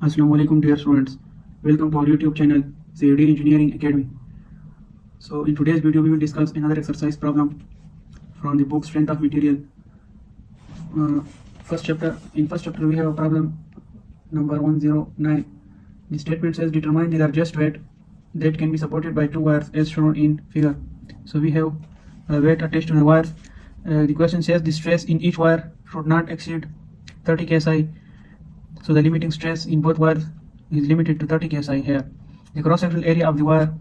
Assalamualaikum dear students, welcome to our YouTube channel CAD Engineering Academy. So in today's video we will discuss another exercise problem from the book Strength of Material. First chapter we have a problem number 109. The statement says determine the largest weight that can be supported by two wires as shown in figure. So we have a weight attached to the wires. The question says the stress in each wire should not exceed 30 ksi. So the limiting stress in both wires is limited to 30 ksi here. The cross-sectional area of the wire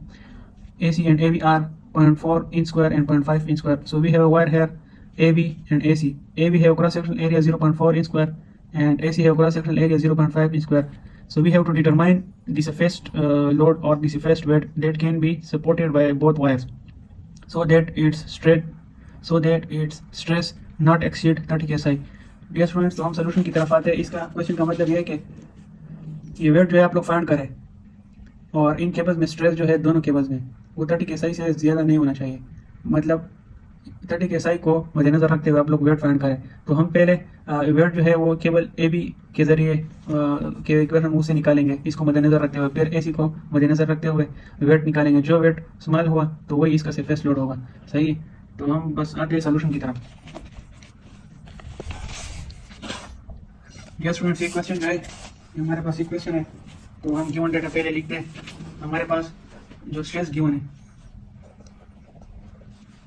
AC and AB are 0.4 inch square and 0.5 inch square. So we have a wire here AB and AC. AB have cross-sectional area 0.4 inch square and AC have cross-sectional area 0.5 inch square. So we have to determine the surfaced load or the surfaced weight that can be supported by both wires so that its stress not exceed 30 ksi. Dear students, तो हम solution की तरफ आते हैं. इसका question का मतलब ये है कि ये वेट जो है आप लोग फाइंड करें और इन केबल्स में स्ट्रेस जो है दोनों केबल्स में वो 30 केसाई से ज़्यादा नहीं होना चाहिए. मतलब 30 केसाई को मद्देनजर रखते हुए आप लोग वेट फाइंड करें. तो हम पहले वेट जो है वो केबल ए बी के जरिए के इक्वेशन मुँह से निकालेंगे, इसको मद्देनजर रखते हुए. फिर AC को मद्देनजर रखते हुए वेट निकालेंगे. जो वेट स्मॉल हुआ तो वही इसका सरफेस लोड होगा. सही है. तो हम बस आते हैं सोल्यूशन की तरफ. यस स्टूडेंट्स, ये क्वेश्चन जो है हमारे पास इक्वेशन है. तो हम गिवन डेटा पहले लिखते हैं. हमारे पास जो स्ट्रेस गिवन है,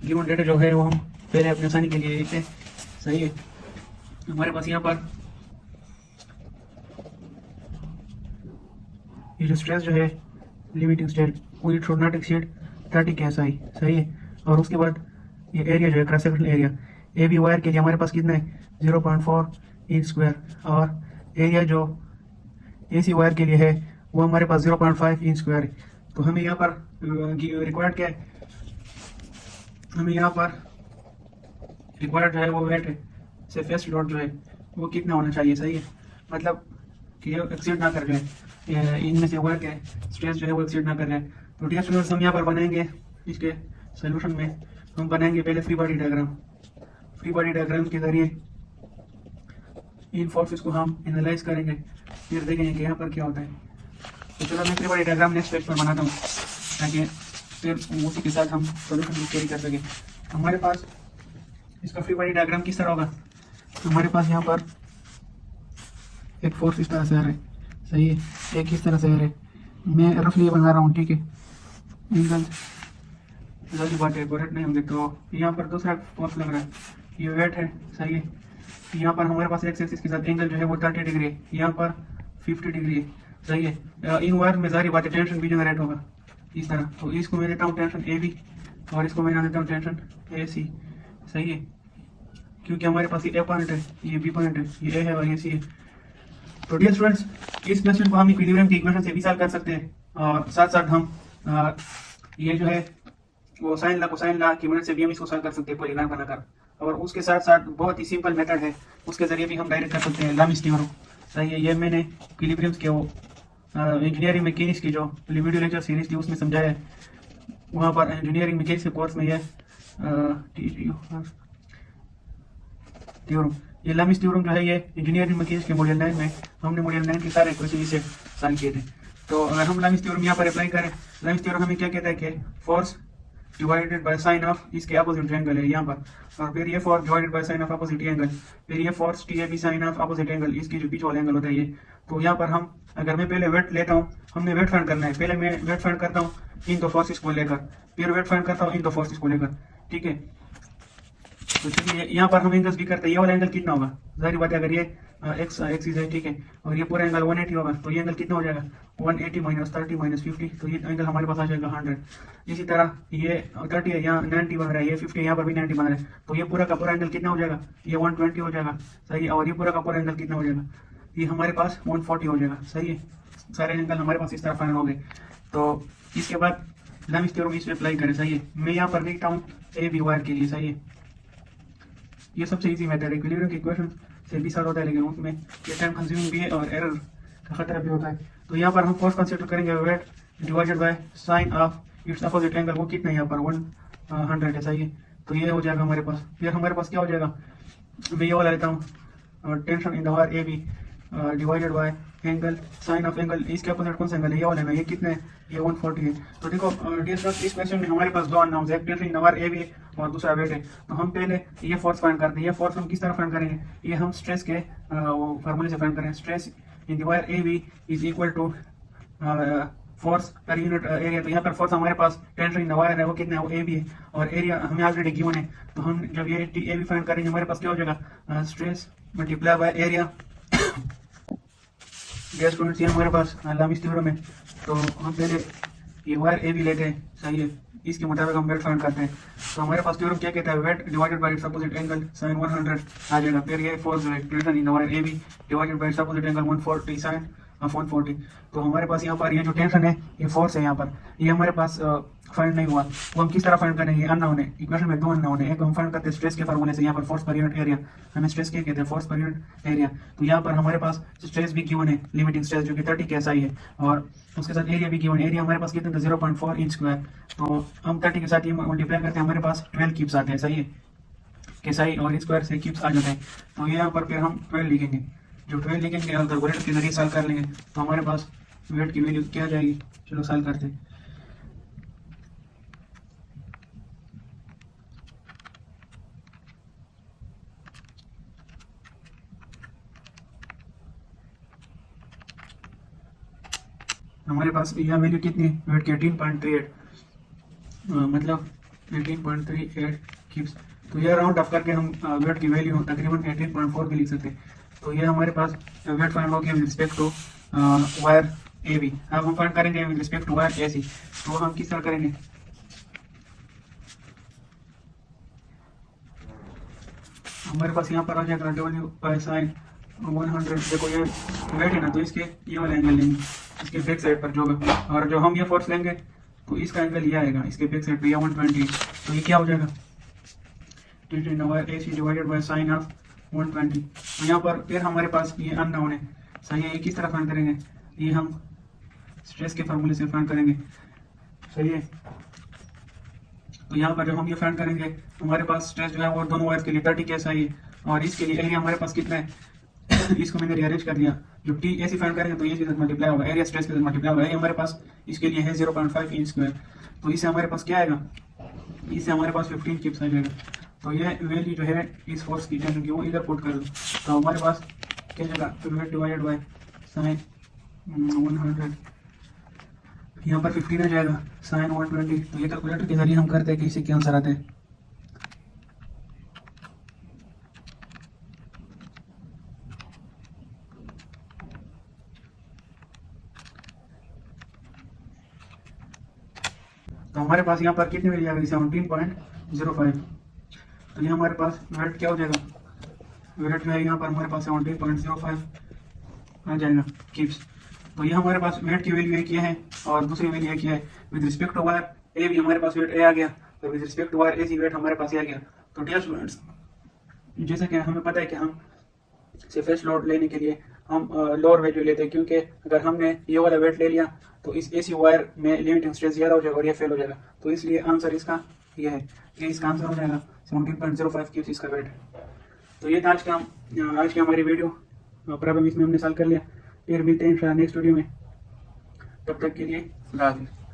गिवन डेटा जो है वो हम पहले अपनी आसानी के लिए लिखते हैं. सही है. हमारे पास यहाँ पर ये जो स्ट्रेस जो है limiting stress it should not exceed 30 ksi. सही है. और उसके बाद ये एरिया जो है cross sectional area AB wire के लिए हमारे पास कितना है 0.4 इंच स्क्वायर और एरिया जो AC वायर के लिए है वो हमारे पास 0.5 इंच स्क्वायर है. तो हमें यहाँ पर रिक्वायर्ड क्या है, हमें यहाँ पर रिक्वायर्ड जो है वो वेट है सरफेस लोड जो है वो कितना होना चाहिए. सही है. मतलब कि ये एक्सीड ना कर जाए, इनमें से वर्क है स्ट्रेस जो है वो एक्सीड ना कर जाए. तो डियर स्टूडेंट्स, हम यहाँ पर बनाएंगे इसके सोल्यूशन में हम बनाएंगे पहले free body diagram. Free body diagram के जरिए इन फोर्सेस को हम एनालाइज करेंगे, फिर देखेंगे कि यहाँ पर क्या होता है. तो चलो मैं free body diagram next page पर बनाता हूँ ताकि फिर उसी के साथ हम सोल्यूशन को कैरी कर सकें. हमारे पास इसका फ्री बॉडी डायग्राम किस तरह होगा. हमारे पास यहाँ पर एक फोर्स इस तरह से आ रहा है. सही है. एक इस तरह से आ रहा है. मैं रफली बना रहा हूँ. ठीक है. एंगल जल्दी बात है करेक्ट नहीं होंगे. तो यहाँ पर दूसरा फोर्स लग रहा है, ये वेट है. सही है. यहाँ पर हमारे पास एक्स एक्सिस के साथ एंगल जो है वो 30 डिग्री है, यहाँ पर 50 डिग्री है. सही है. इन वायर में सारी बातें टेंशन भी जनरेट होगा इस तरह. तो इसको मैं देता हूँ टेंशन AB और इसको मैं देता हूँ टेंशन AC. सही है. क्योंकि हमारे पास ये A पॉइंट है, ये B पॉइंट है, ये A है और ये C है. तो डियर स्टूडेंट्स, इस क्वेश्चन को हम इक्विलिब्रियम की इक्वेशन से भी सॉल्व कर सकते हैं और साथ साथ हम ये जो है वो साइन ला की मदद से भी हम इसको सॉल्व कर सकते हैं पॉलीगॉन बनाकर. और उसके साथ साथ बहुत ही सिंपल मेथड है, उसके जरिए भी हम डायरेक्ट कर सकते हैं लामिस थ्योरम. सही है. ये मैंने इक्विलिब्रियम्स के वो इंजीनियरिंग मैकेनिक्स की जो वीडियो लेक्चर सीरीज थी उसमें समझाया है. वहाँ पर इंजीनियरिंग मैकेनिक्स के कोर्स में ये थ्योरम, ये लामिस थ्योरम जो है ये इंजीनियरिंग मैकेनिक्स के मॉड्यूल 9 में हमने मॉड्यूल 9 के सारे क्वेश्चन इसे सॉल्व किए थे. तो अगर हम लामिस थ्योरम यहाँ पर अप्लाई करें, लामिस थ्योरम हमें क्या कहता है कि force divided by sine of इसके अपोजिट एंगल है यहाँ पर, और फिर ये force divided by sine of opposite angle, फिर ये force TAB sine of opposite angle, इसकी जो बीच वाला एंगल होता है ये. तो यहाँ पर हम अगर मैं पहले वेट लेता हूँ, हमने वेट फाइंड करना है. पहले मैं वेट फाइंड करता हूँ इन दो फोर्सेस को लेकर, फिर वेट फाइंड करता हूँ इन दो फोर्सेस को लेकर. ठीक है. तो चलिए यहाँ पर हम एंगल्स भी करते हैं. ये वाला एंगल कितना होगा, जाहिर बात है अगर ये एक्स एक्सिस है, ठीक है, और ये पूरा एंगल 180 होगा तो ये एंगल कितना हो जाएगा 180 माइनस 30 माइनस 50. तो ये एंगल हमारे पास आ जाएगा 100. इसी तरह ये 30 है, यहाँ 90 बन रहा है, ये 50 यहाँ पर भी 90 बन रहा है. तो ये पूरा का पूरा एंगल कितना हो जाएगा, ये 120 हो जाएगा. सही. और ये पूरा का पूरा एंगल कितना हो जाएगा, ये हमारे पास 140 हो जाएगा. सही है. सारे एंगल हमारे पास इस तरह फाइनल हो गए. तो इसके बाद लामिस थ्योरम इसमें अप्लाई करें. सही है. मैं यहाँ पर लिखता हूँ AB वायर के लिए. सही है. ये सबसे इजी मेथड है. इक्विलिब्रियम की इक्वेशन से भी सॉल्व होता है, लेकिन उसमें ये टाइम कंज्यूमिंग भी है और एरर का खतरा भी होता है. तो यहाँ पर हम फोर्स कंसीडर करेंगे wait divided by sine of its opposite angle, वो कितना है यहाँ पर 100 है. सही है. तो ये हो जाएगा हमारे पास. फिर हमारे पास क्या हो जाएगा, मैं ये वाला लेता हूँ tension in the wire AB divided by angle sine of angle, इसके अपोजिट कौन सा एंगल है, ये वाला है, ये कितना है, ये 140 है। तो देखो डियर स्टूडेंट्स, इस क्वेश्चन में हमारे पास दो अननोन्स है, एक टेंशन नंबर ए भी और दूसरा वेट है। तो हम पहले ये फोर्स फाइंड करते हैं। ये फोर्स हम किस तरह फाइंड करेंगे, ये हम स्ट्रेस के फार्मूले से फाइंड करेंगे। Stress in the wire A B is equal to force पर यूनिट एरिया। तो यहाँ पर फोर्स हमारे पास टेंशन इन द वायर है, वो कितना है, वो ए बी है, और एरिया हमें ऑलरेडी गिवन है। तो हम जब ये ए बी फाइंड करेंगे हमारे पास क्या हो जाएगा, stress multiply by area. Gas students, ये हमारे पास लामिस थ्योरम है। तो हम पहले ये वायर ए बी लेते हैं, सही है, इसके मुताबिक हम वेट फाइंड करते हैं। तो हमारे पास थ्योरम क्या कहता है, weight divided by its opposite angle sin 100 आ जाएगा। फिर ये फोर्स जो है tension in wire A B divided by its opposite angle 140 sin 140। तो हमारे पास यहाँ पर ये जो टेंशन है, ये फोर्स है, यहाँ पर ये हमारे पास फाइंड नहीं हुआ। वो हम किस तरह फाइंड करेंगे, ये अननोन है, इक्वेशन में दो अननोन है। एक हम फाइंड करते हैं स्ट्रेस के फार्मूले से, यहाँ पर फोर्स पर यूनिट एरिया, हमें स्ट्रेस क्या कहते हैं, फोर्स पर यूनिट एरिया। तो यहाँ पर हमारे पास स्ट्रेस भी गिवन है, लिमिटिंग स्ट्रेस जो कि 30 KSI है, और उसके साथ एरिया भी गिवन है। एरिया हमारे पास कितना था, 0.4 इंच स्क्वायर। तो हम 30 के साथ ये मल्टीप्लाई करते हैं, हमारे पास 12 क्यूब्स आते हैं, सही है, KSI और स्क्वायर से क्यूब्स आ जाते हैं। तो यहाँ पर फिर हम 12 लिखेंगे, जो 12 लिखेंगे हम कैलकुलेटर के जरिए सॉल्व कर लेंगे। तो हमारे पास वेट की वैल्यू क्या आ जाएगी, चलो सॉल्व करते हैं। हमारे पास यह वैल्यू कितनी है, वेट की 18.38, मतलब 18.38 क्यूब्स। तो यह राउंड ऑफ करके हम वेट की वैल्यू तकरीबन 18.4 भी लिख सकते हैं। तो ये हमारे पास वेट फाइंड हो गया with respect to wire A B. अब हम फाइंड करेंगे with respect to wire A C. तो हम किस तरह करेंगे, हमारे पास यहाँ पर आ जाएगा डब्ल्यू बाय साइन 100। देखो ये वेट है ना, तो इसके ये वाला एंगल लेंगे, इसके बैक साइड पर जो है, और जो हम ये फोर्स लेंगे तो इसका एंगल ये आएगा, इसके बैक साइड पे ये 120। तो ये क्या हो जाएगा, AC divided by sine of 120। तो यहाँ पर फिर हमारे पास ये अननोन है, सही है। ये किस तरह फाइंड करेंगे, ये हम स्ट्रेस के फार्मूले से फाइंड करेंगे, सही है। तो यहाँ पर जब हम ये फाइंड करेंगे हमारे पास स्ट्रेस जो है वो दोनों वायर्स के लिए 30 KSI है, और इसके लिए एरिया हमारे पास कितना है इसको मैंने रीअरेंज कर दिया। जब टी ऐसी फाइंड करेंगे तो ये के साथ मल्टीप्लाई होगा, एरिया स्ट्रेस के साथ मल्टीप्लाई होगा। ये हमारे पास इसके लिए है 0.5 इंच स्क्वायर। तो इससे हमारे पास क्या आएगा, इससे हमारे पास 15 क्यूब्स आ जाएगा। तो ये वैल्यू जो है इस फोर्स की टेंशन की वो इधर पुट कर दो। तो हमारे पास क्या जाएगा, वेट डिवाइडेड बाय साइन 100, यहाँ पर 15 आ जाएगा, साइन 120। तो ये कैलकुलेटर के जरिए हम करते हैं कि इसे क्या आंसर आते हैं। तो हमारे पास यहाँ पर कितनी वैल्यू आ गई, 17.05। तो ये हमारे पास वेट क्या हो जाएगा, वेट जो है यहाँ पर हमारे पास 17.05 आ जाएगा क्यूब्स। तो ये हमारे पास वेट की वैल्यू एक ये है, और दूसरी वैल्यू एक ये है। With respect to wire A भी हमारे पास वेट ए आ गया, तो with respect to wire A C weight हमारे पास ये आ गया। तो डियर स्टूडेंट्स, जैसा कि हमें पता है कि हम सरफेस लोड लेने के लिए हम लोअर वैल्यू लेते हैं, क्योंकि अगर हमने ये वाला वेट ले लिया तो इस एसी वायर में लिमिटिंग स्ट्रेस ज़्यादा हो जाएगा और ये फेल हो जाएगा। तो इसलिए आंसर इसका ये है, ये इसका आंसर हो जाएगा 17.05 क्यूब्स इसका वेट। तो ये था आज की हमारी वीडियो, प्रॉब्लम इसमें हमने सॉल्व कर लिया। फिर मिलते हैं नेक्स्ट वीडियो में, तब तक के लिए खुदा हाफिज़।